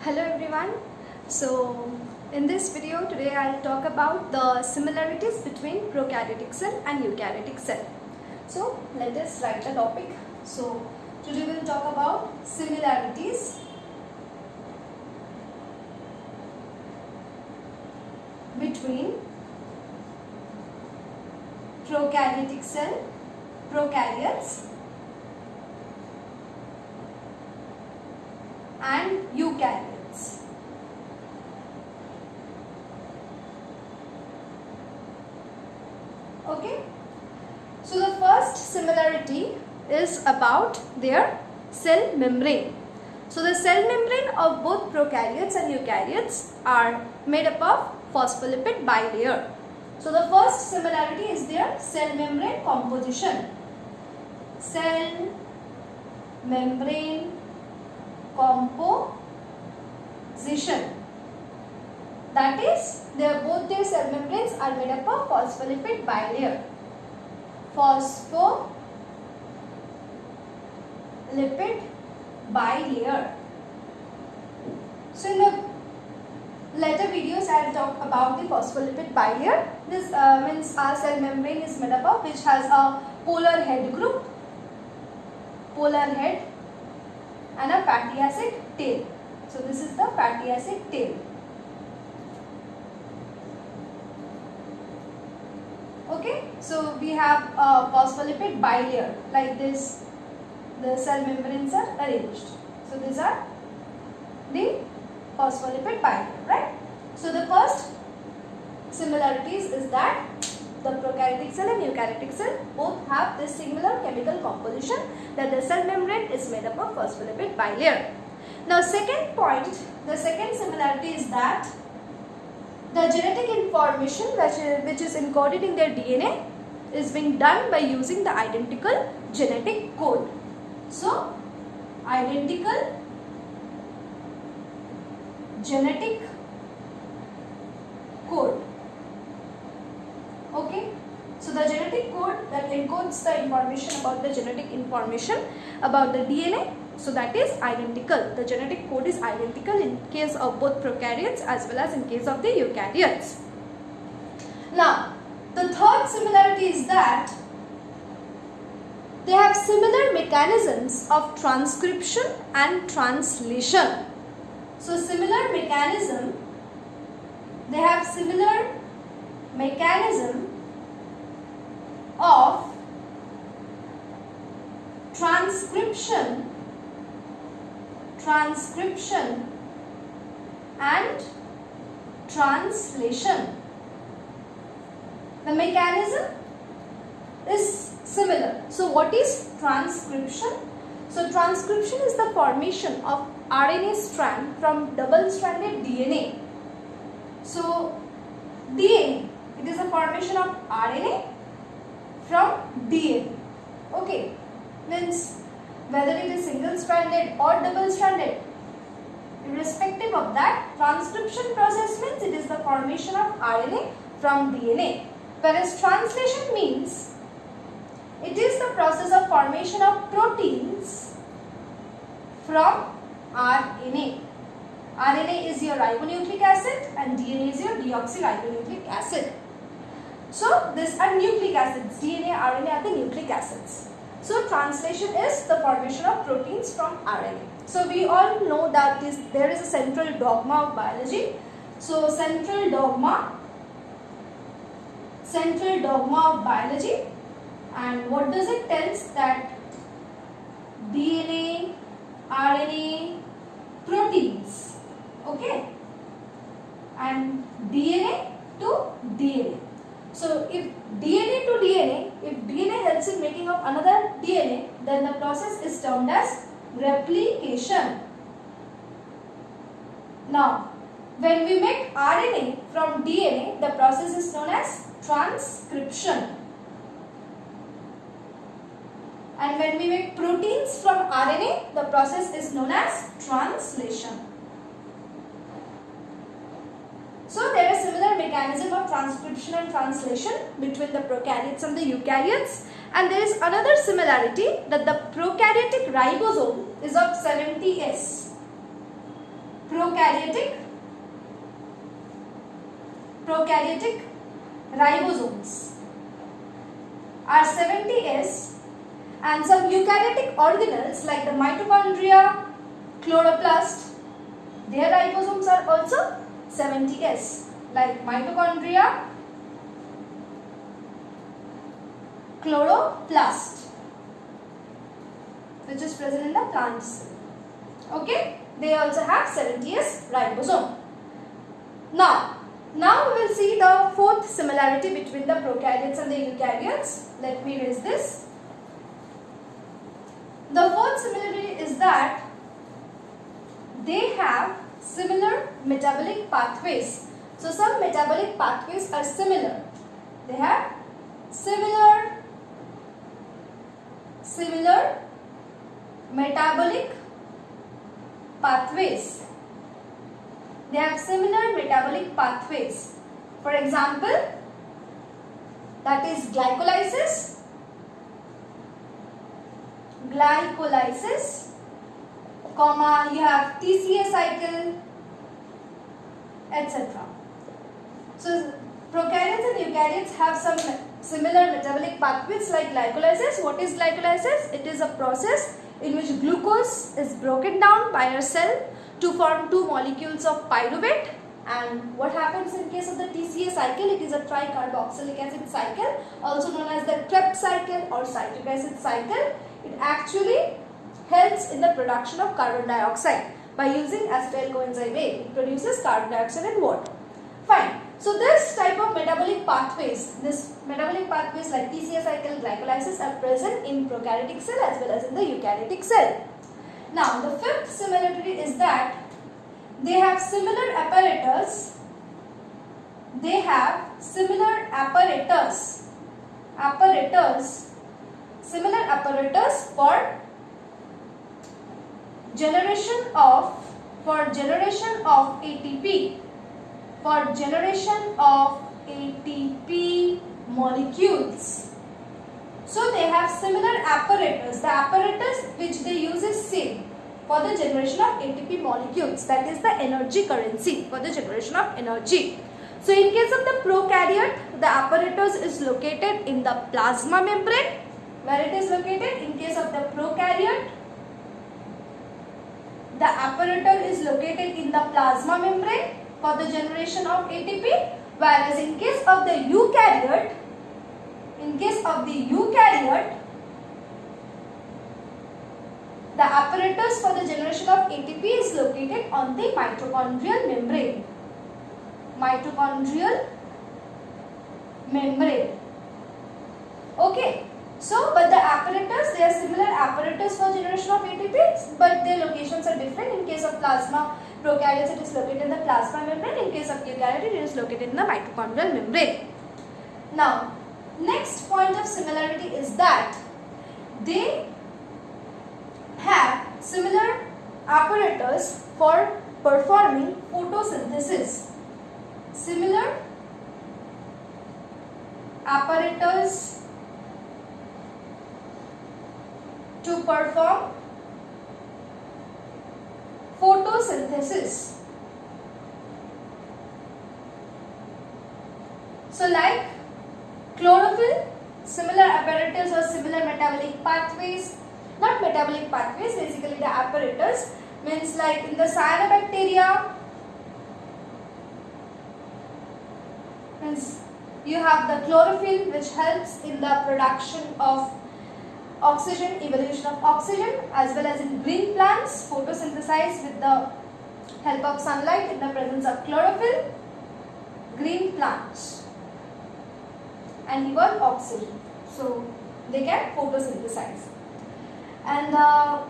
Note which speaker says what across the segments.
Speaker 1: Hello everyone. So in this video today I'll talk about the similarities between prokaryotic cell and eukaryotic cell. So let us write the topic. So today we'll talk about similarities between prokaryotic cell, prokaryotes and eukaryotes. Okay, so the first similarity is about their cell membrane. So the cell membrane of both prokaryotes and eukaryotes are made up of phospholipid bilayer. So the first similarity is their cell membrane composition. Cell membrane composition, that is both their cell membranes are made up of phospholipid bilayer. Phospholipid bilayer. So in the later videos I will talk about the phospholipid bilayer. This means our cell membrane is made up of, which has a polar head group, polar head, and a fatty acid tail. So this is the fatty acid tail. Okay, so we have a phospholipid bilayer like this. The cell membranes are arranged. So these are the phospholipid bilayer, right? So the first similarities is that the prokaryotic cell and eukaryotic cell both have this similar chemical composition, that the cell membrane is made up of phospholipid bilayer. Now second point, the second similarity is that the genetic information which is encoded in their DNA is being done by using the identical genetic code. So identical genetic code. Okay, so the genetic code that encodes the information about the genetic information about the DNA, so that is identical. The genetic code is identical in case of both prokaryotes as well as in case of the eukaryotes. Now, the third similarity is that they have similar mechanisms of transcription and translation. So similar mechanism, they have similar mechanism of transcription and translation. The mechanism is similar. So what is transcription? So transcription is the formation of RNA strand from double-stranded DNA. So DNA, it is a formation of RNA from DNA. Okay, means whether it is single-stranded or double-stranded, irrespective of that, transcription process means it is the formation of RNA from DNA. Whereas translation means it is the process of formation of proteins from RNA. RNA is your ribonucleic acid and DNA is your deoxyribonucleic acid. So these are nucleic acids. DNA, RNA are the nucleic acids. So translation is the formation of proteins from RNA. So we all know that there is a central dogma of biology. So central dogma of biology, and what does it tell us? That DNA, RNA, proteins, okay, and DNA to DNA. So if DNA to DNA, if DNA helps in making of another DNA, then the process is termed as replication. Now, when we make RNA from DNA, the process is known as transcription. And when we make proteins from RNA, the process is known as translation. So there is similar mechanism of transcription and translation between the prokaryotes and the eukaryotes, and there is another similarity that the prokaryotic ribosome is of 70S. prokaryotic ribosomes are 70S, and some eukaryotic organelles like the mitochondria, chloroplast, their ribosomes are also 70S, like mitochondria, chloroplast, which is present in the plant cell. Okay, they also have 70S ribosome. Now we will see the fourth similarity between the prokaryotes and the eukaryotes. Let me raise this. The fourth similarity is that they have similar metabolic pathways. So some metabolic pathways are similar. They have similar metabolic pathways. They have similar metabolic pathways. For example, that is glycolysis, comma, you have TCA cycle, etc. So prokaryotes and eukaryotes have some similar metabolic pathways like glycolysis. What is glycolysis? It is a process in which glucose is broken down by a cell to form two molecules of pyruvate. And what happens in case of the TCA cycle? It is a tricarboxylic acid cycle, also known as the Krebs cycle or citric acid cycle. It actually helps in the production of carbon dioxide. By using acetyl coenzyme A, it produces carbon dioxide and water. Fine. So this type of metabolic pathways, like TCA cycle, glycolysis, are present in prokaryotic cell as well as in the eukaryotic cell. Now the fifth similarity is that they have similar apparatus. Similar apparatus for generation of ATP molecules. So they have similar apparatus. The apparatus which they use is same for the generation of ATP molecules. That is the energy currency for the generation of energy. So in case of the prokaryote, the apparatus is located in the plasma membrane. Where it is located? In case of the prokaryote, the apparatus is located in the plasma membrane for the generation of ATP. Whereas in case of the eukaryote, the apparatus for the generation of ATP is located on the mitochondrial membrane. Okay. So, but the apparatus, they are similar apparatus for generation of ATP, but their locations are different. In case of plasma prokaryotes, it is located in the plasma membrane. In case of eukaryote, it is located in the mitochondrial membrane. Now, next point of similarity is that they have similar apparatus for performing photosynthesis. Similar apparatus to perform photosynthesis. So like chlorophyll, similar apparatus or similar metabolic pathways. Not metabolic pathways, basically the apparatus means like in the cyanobacteria, means you have the chlorophyll which helps in the production of oxygen, evolution of oxygen, as well as in green plants, photosynthesize with the help of sunlight in the presence of chlorophyll, green plants, and even oxygen. So they can photosynthesize. And the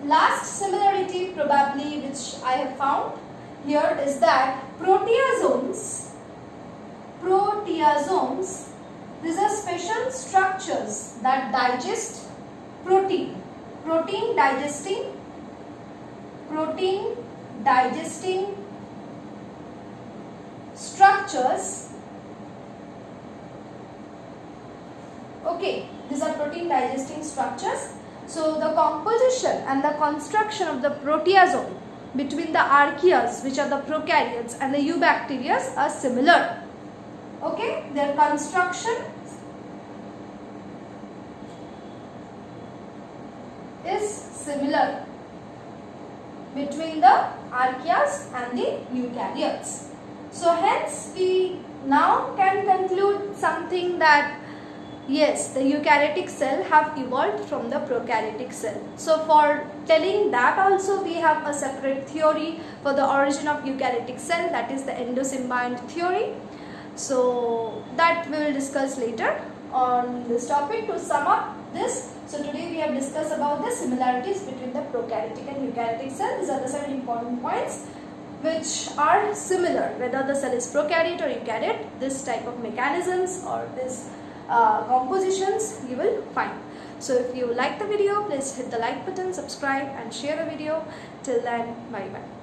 Speaker 1: last similarity probably which I have found here is that proteasomes, these are special structures that digest protein. Protein digesting structures. Okay, these are protein digesting structures. So the composition and the construction of the proteasome between the archaeas, which are the prokaryotes, and the eubacteria are similar. Okay, their construction is similar between the archaeas and the eukaryotes. So hence we now can conclude something that yes, the eukaryotic cell have evolved from the prokaryotic cell. So for telling that also we have a separate theory for the origin of eukaryotic cell, that is the endosymbiont theory. So that we will discuss later on this topic. To sum up this, so today we have discussed about the similarities between the prokaryotic and eukaryotic cell. These are the 7 important points which are similar whether the cell is prokaryote or eukaryote. This type of mechanisms or this compositions you will find. So if you like the video, please hit the like button, subscribe and share the video. Till then, bye bye.